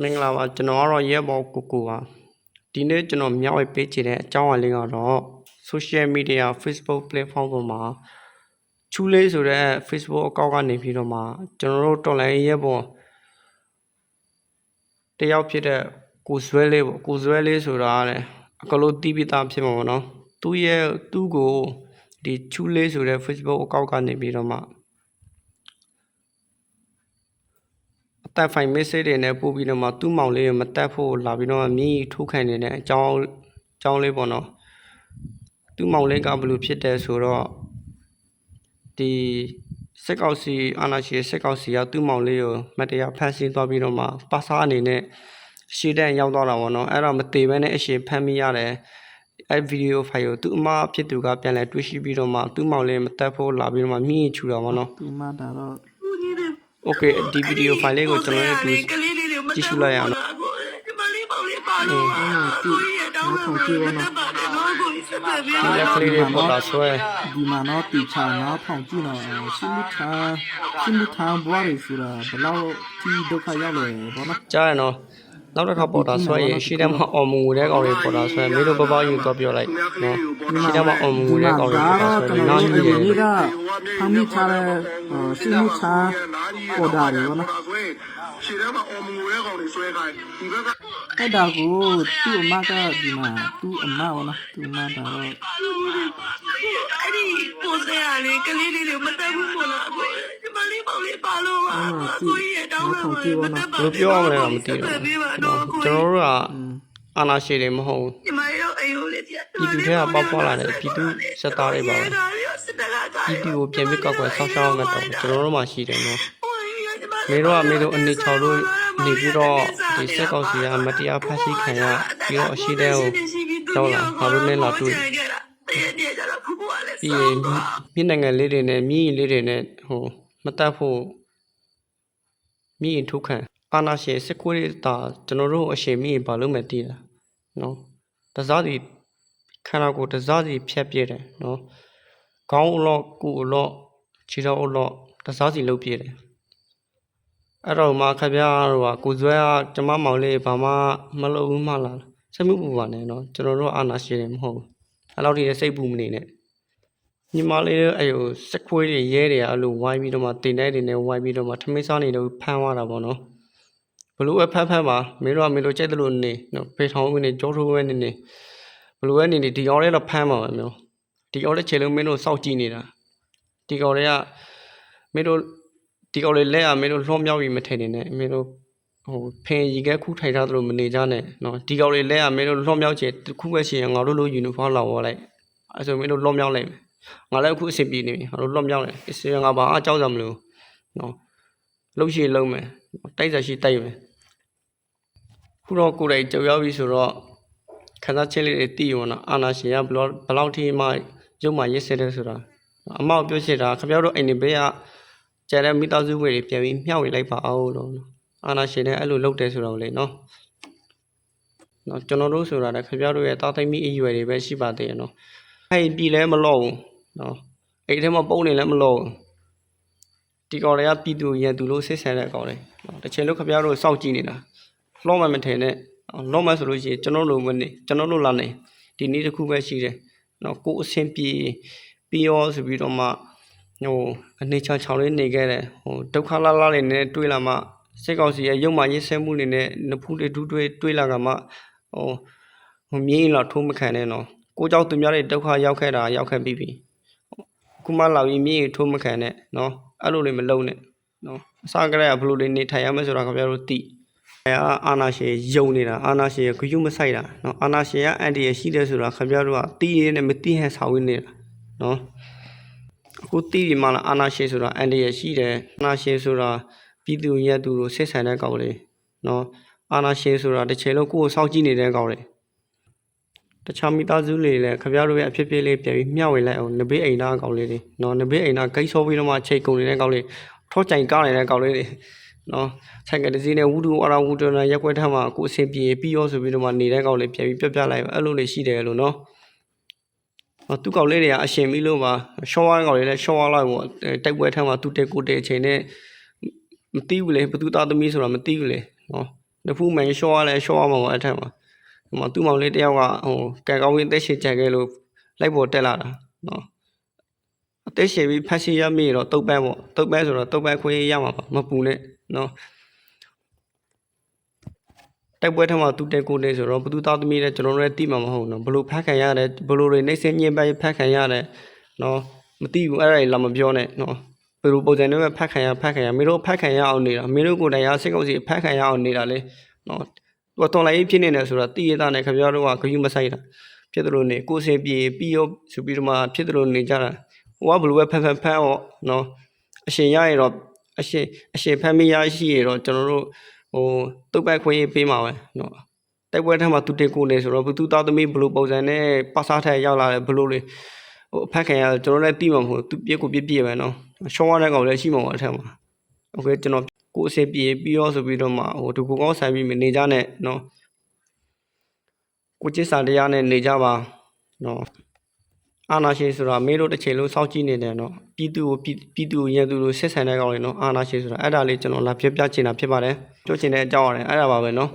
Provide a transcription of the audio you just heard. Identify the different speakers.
Speaker 1: မင်္ဂလာပါကျွန်တော်ကတော့ရဲဘော်ကိုကိုပါဒီနေ့ကျွန်တော်မျှဝေပေးချင်တဲ့အကြောင်းအရာလေးကတော့ social media Facebook platform ပေါ်မှာချူလေးဆိုတဲ့ Facebook အကောင့်ကနေပြီးတော့မှကျွန်တော်တို့တော်လိုင်းရဲဘော်တယောက်ဖြစ်တဲ့ကိုဇွဲလေးပေါ့ကိုဇွဲလေးဆိုတာလည်းအကလို့တီးပြီးသားဖြစ်မှာပေါ့နော်သူ့ကိုဒီချူလေးဆိုတဲ့ Facebook အကောင့်ကနေပြီးတော့မှတက်ဖိုင် message တွေနဲ့ပို့ပြီးတော့မှသူ့မောင်လေးကိုမတက်ဖို့လာပြီးတော့မြည်ထိုးခံနေတဲ့အကြောင်းလေးပေါ့နော်သူ့မောင်လေးကဘယ်လိုဖြစ်တယ်ဆိုတော့ဒီစက်ကောက်စီအာနာရှင်စက်ကောက်စီကသူ့မောင်လေးကိုမတရားဖမ်းဆီးသွားပြီးတော့မှပါစားအနေနဲ့ရှေ့တန်းရောက်သွားတာပေါ့နော်အဲ့တော့မသေးဘဲနဲ့အရှင်ဖမ်းမိရတယ်အဲ့ဗီဒီယိုဖိုင်ကိုသူ့အမဖြစ်သူကပြန်လဲတွေ့ရှိပြီးတော့မှသူ့မောင်လေးမတက်ဖို့လာပြီးတော့မှမြည်ချူတာပေါ့နော်
Speaker 2: သူမတာတော့
Speaker 1: Okay ဒီဗီဒီယိုဖိုင်လေးကိုကျွန်တော်တို့ကြည့်ရှုလိုက်ရအောင်နော်
Speaker 2: နောက်ဆုံးကြည့်ရနော်
Speaker 1: ဒီလက်ကလေးတွေပေါ်လာဆွဲ
Speaker 2: ဒီမှာတော့တီချာနော်ထောင်ကြည့်နော်ရှင်းမထားဘွားရီဆိုတာဘလောက်ဒီဒုက္ခရောက်လဲဘောနော်
Speaker 1: ကြားရနော်နောက်တစ်ခါပေါ်တာဆွဲရင်ရှေ့တန်းမှာအော်မူတဲ့ကောင်တွေပေါ်တာဆွဲမင်းတို့ပပယူတော့ပြောလိုက်နော်ရှေ့တန်းမှာအော်မူတဲ့ကောင်တွေပေါ်တာဆွဲနောက်ကြီးတယ်
Speaker 2: ဒီကဖမ်းမိထားတဲ့ရှင်းမထားပေါ်တာတွေဘောနော်
Speaker 3: ရှေ့တန်းမှာအော်မူတဲ့ကောင်တွေဆွဲခိုင်းဒီဘက်က
Speaker 2: အဲ့ဒါကိုသူ့အမကဒီမှာသူ့အမဘောနော်သူ့အမတာတော့
Speaker 3: အဲ့ဒီပိုစရလေးကလေးလေးမတက်ဘူးမို့လားအခုဒီမလေးပေါ့လေးပါလို့ပါအခုရတောင်းလို့
Speaker 1: ဘယ်လိုပြောရမလဲတော့မသိဘူးကျွန်တော်တို့ကအာနာရှည်တွေမဟုတ်ဘူး
Speaker 3: ဒီမလေးတို့အိမ်ကိုလေးပြ
Speaker 1: ပြည်သူတွေကပေါက်ပေါက်လာတယ်ပြည်သူစက်သားတွေပါပဲပြည်သူကိုပြန်ပြီးကောက်ကွယ်ဆောက်ရှောက်ရမယ်တော့ကျွန်တော်တို့မှရှိတယ်နော်မေတို့အနေချော်လို့နေပြီးတော့ဒီစက်ကောက်စီကမတရားဖမ်းဆီးခံရပြီးတော့အရှိတဲ့ကိုတော့လာဘာလို့လဲလာတွေ့ပြီးရင်မြင့်နိုင်ငံလေးတွေနဲ့မြင့်လေးတွေနဲ့မတက်ဖို့မြင့်ထုတ်ခံအာနာရှင်စစ်ခွေးတာကျွန်တော်တို့အရှင်မြင့်ဘာလို့မတည်တာနော်တစားစီခန္ဓာကိုယ်တစားစီဖြတ်ပြတယ်နော်ခေါင်းအလော့ကိုအလော့ခြေတော်အလော့တစားစီလှုပ်ပြတယ်အဲ့တော့မှခပြားတို့ကကိုဇွဲကကျမမောင်လေးဘာမှမလုပ်ဘူးမှလားစိတ်မှုပူပါနဲ့နော်ကျွန်တော်တို့အာနာရှင်တွေမဟုတ်ဘူးအဲ့လောက်ထိစိတ်ပူမနေနဲ့ညီမလေးအဲ့ဟိုစက်ခွေးတွေရဲတွေအဲ့လိုဝိုင်းပြီးတော့မှတင်တဲ့တွေနဲ့ဝိုင်းပြီးတော့မှထမင်းစားနေတော့ဖမ်းသွားတာပေါ့နော်ဘလို့ဖမ်းပါမင်းတို့ကြိုက်တယ်လို့နေနော်ဖေထောင်းဝင်နေကြောထိုးဝဲနေဘလို့နေဒီကောင်လေးတော့ဖမ်းပါမယ်မျိုးဒီကောင်လေးခြေလုံးမင်းတို့စောက်ကြည့်နေတာဒီကောင်လေးကမင်းတို့ဒီကောင်လေးလက်ရမင်းတို့လွှမ်းမြောက်ပြီးမထင်နေနဲ့မင်းတို့ဖင်ရီကဲခုထိုင်ထားသလိုမနေကြနဲ့နော်ဒီကောင်လေးလက်ရမင်းတို့လွှမ်းမြောက်ချင်တစ်ခုပဲရှိရင်ငါတို့လိုယူနီဖောင်းလောက်ဝေါ်လိုက်အဲဆိုမင်းတို့လွှမ်းမြောက်လိုက်မယ်ငါလည်းအခုအဆင်ပြေနေပြီငါတို့လွှမ်းမြောက်လိုက်အစငါဘာအကြောက်စရာမလိုနော်လှုပ်ရှိလုံးမယ်တိုက်စားရှိတိုက်မယ်ခုတော့ကိုယ်တိုင်ကြောက်ရောက်ပြီဆိုတော့ခန်းစားချင်းလေးတွေတည်ရောနော်အာနာရှင်ကဘလောက်ထိမှရုပ်မှရစ်စစ်တယ်ဆိုတာအမောက်ပြောချင်တာခင်ဗျားတို့အိမ်နေဘေးကကျန်တဲ့မိသားစုဝင်တွေပြန်ပြီးမျှဝေလိုက်ပါအောင်လို့အာနာရှင်နဲ့အဲ့လိုလုပ်တယ်ဆိုတော့လေနော်ကျွန်တော်တို့ဆိုတာလည်းခင်ဗျားတို့ရဲ့တာသိမိအရွယ်တွေပဲရှိပါသေးတယ်နော်အဲ့ပြည်လဲမလို့နော်အဲ့ထဲမှာပုံနေလည်းမလို့ဒီကောင်တွေကပြည်သူရန်သူလို့ဆစ်ဆန်တဲ့ကောင်တွေနော်တစ်ချိန်လုံးခင်ဗျားတို့စောက်ကြည့်နေတာလှော့မှမထင်နဲ့လှော့မှဆိုလို့ရှိရင်ကျွန်တော်တို့လာနေဒီနေ့တစ်ခုပဲရှိတယ်နော်ကိုအဆင်ပြေရောဆိုပြီးတော့မှအနေချောင်လေးနေခဲ့တယ်ဒုက္ခလာလေးနဲ့တွေးလာမှစိတ်ကောက်စီရဲ့ရုပ်မှရစ်ဆဲမှုတွေနဲ့နဖူးတွေဒူးတွေးလာကမှမြင်းလာထိုးမခံနဲ့နော်ကိုကြောင့်သူများတွေဒုက္ခရောက်ခဲ့ပြီးပြီခုမှလာပြီးမြင်းထိုးမခံနဲ့နော်အဲ့လိုတွေမလုပ်နဲ့နော်အစားကလေးကဘလို့တွေနေထိုင်ရမယ်ဆိုတာခင်ဗျားတို့သိအာနာရှင်ယုံနေတာအာနာရှင်ကဂယုမဆိုင်တာနော်အာနာရှင်ကအန်တီရရှိတယ်ဆိုတာခင်ဗျားတို့ကတီးရနဲ့မတီးဟန်ဆောင်ရနေတာနော်အခုတီးဒီမှာအာနာရှင်ဆိုတာအန်တီရရှိတယ်အာနာရှင်ဆိုတာပြည်သူရက်သူကိုဆက်ဆံတဲ့ကောင်လေးနော်အာနာရှင်ဆိုတာတစ်ချိန်လုံးကိုယ်ကိုစောင့်ကြည့်နေတဲ့ကောင်လေးတခြားမိသားစုတွေလည်းခင်ဗျားတို့ရဲ့အဖြစ်လေးပြန်ပြီးမျှဝေလိုက်အောင်နဘေးအိမ်သားကောင်လေးတွေနော်နဘေးအိမ်သားဂိတ်ဆောပြီးတော့မှချိန်ကုန်နေတဲ့ကောင်လေးထောကြိုင်ကောင်းနေတဲ့ကောင်လေးတွေနော်ဆိုင်ကတစည်းနဲ့ဝူတူအရာဝူတူနဲ့ရက်ွက်ထမ်းမှာကိုအဆင်ပြေပြီးရောဆိုပြီးတော့မှနေတဲ့ကောင်လေးပြန်ပြီးပြလိုက်အဲ့လိုလေးရှိတယ်လို့နော်သူကောင်လေးတွေကအရှင်ပြီးလို့ပါရှော့ဝိုင်းကောင်လေးလည်းရှော့ဝါလိုက်ပေါ့တိုက်ပွဲထမ်းမှာသူတဲကိုတဲအချိန်နဲ့မသိဘူးလေဘသူသားသမီးဆိုတာမသိဘူးလေနော် တဖူးမှန်ရှော့ရလဲရှော့ရမှာပေါ့အထက်မှာဟိုမှာသူ့မောင်လေးတယောက်ကဟိုကံကောင်းကြီးအသက်ရှည်ကြခဲ့လို့လိုက်ပေါ်တက်လာတာနော်အသက်ရှည်ပြီးဖက်စီရမိတော့တုတ်ပန်းပေါ့တုတ်ပန်းဆိုတော့တုတ်ပန်းခွေးရမှာပါမပူနဲ့နော်တိုက်ပွဲထက်မှာသူတက်ကိုနေဆိုတော့ဘသူသားသမီးလည်းကျွန်တော်တို့လည်းသိမှာမဟုတ်နော်ဘလို့ဖက်ခံရတယ်ဘလို့တွေနှိမ့်စင်းညင်းပဲဖက်ခံရတယ်နော်မသိဘူးအဲ့ဒါကြီးလာမပြောနဲ့နော်ဘယ်လိုပုံစံနဲ့ပဲဖက်ခံရမင်းတို့ဖက်ခံရအောင်နေတာမင်းတို့ကိုယ်တိုင်ရစိတ်ကောက်စီဖက်ခံရအောင်နေတာလေနော်သူကတော်လိုက်ဖြစ်နေတယ်ဆိုတာသိရတာနဲ့ခင်ဗျားတို့ကဂယုမဆိုင်တာဖြစ်တယ်လို့နေကိုယ်စင်ပြေပြီးရောဆိုပြီးတော့မှဖြစ်တယ်လို့နေကြတာဟိုကဘလို့ပဲဖက်တော့နော်အရှင်ရရတော့အရှင်ဖက်မရရှိရတော့ကျွန်တော်တို့ဟိုတုတ်ပိုက်ခွင့်ပေးမှာပဲနော်တိုက်ပွဲထက်မှာသူတက်ကိုနေဆိုတော့ဘသူသားသမီးဘလို့ပုံစံနဲ့ပါစားထက်ရောက်လာတယ်ဘလို့လေဟိုအဖက်ခံရကျွန်တော်လည်းသိမှာမဟုတ်သူပြက်ကိုပြက်ပဲနော်ရှောင်းရတဲ့ကောင်လည်းရှိမှာပေါ့အထက်မှာโอเคကျွန်တော်ကိုယ်အစီပြေပြီးရောဆိုပြီးတော့မှဟိုဒီကိုကောင်းဆိုင်ပြီးနေကြနဲ့နော်ကိုချစ်စာတရားနဲ့နေကြပါနော်အာနာရှင်ဆိုတာမင်းတို့တစ်ချိန်လုံးစောင့်ကြည့်နေတယ်နော်ပြည်သူကိုရန်သူကိုဆက်ဆံတဲ့ကောင်လေနော်အာနာရှင်ဆိုတာအဲ့ဒါလေးကျွန်တော်လာပြချင်တာဖြစ်ပါတယ်ကြိုးချင်တဲ့အကြောင်းရတယ်အဲ့ဒါပါပဲနော်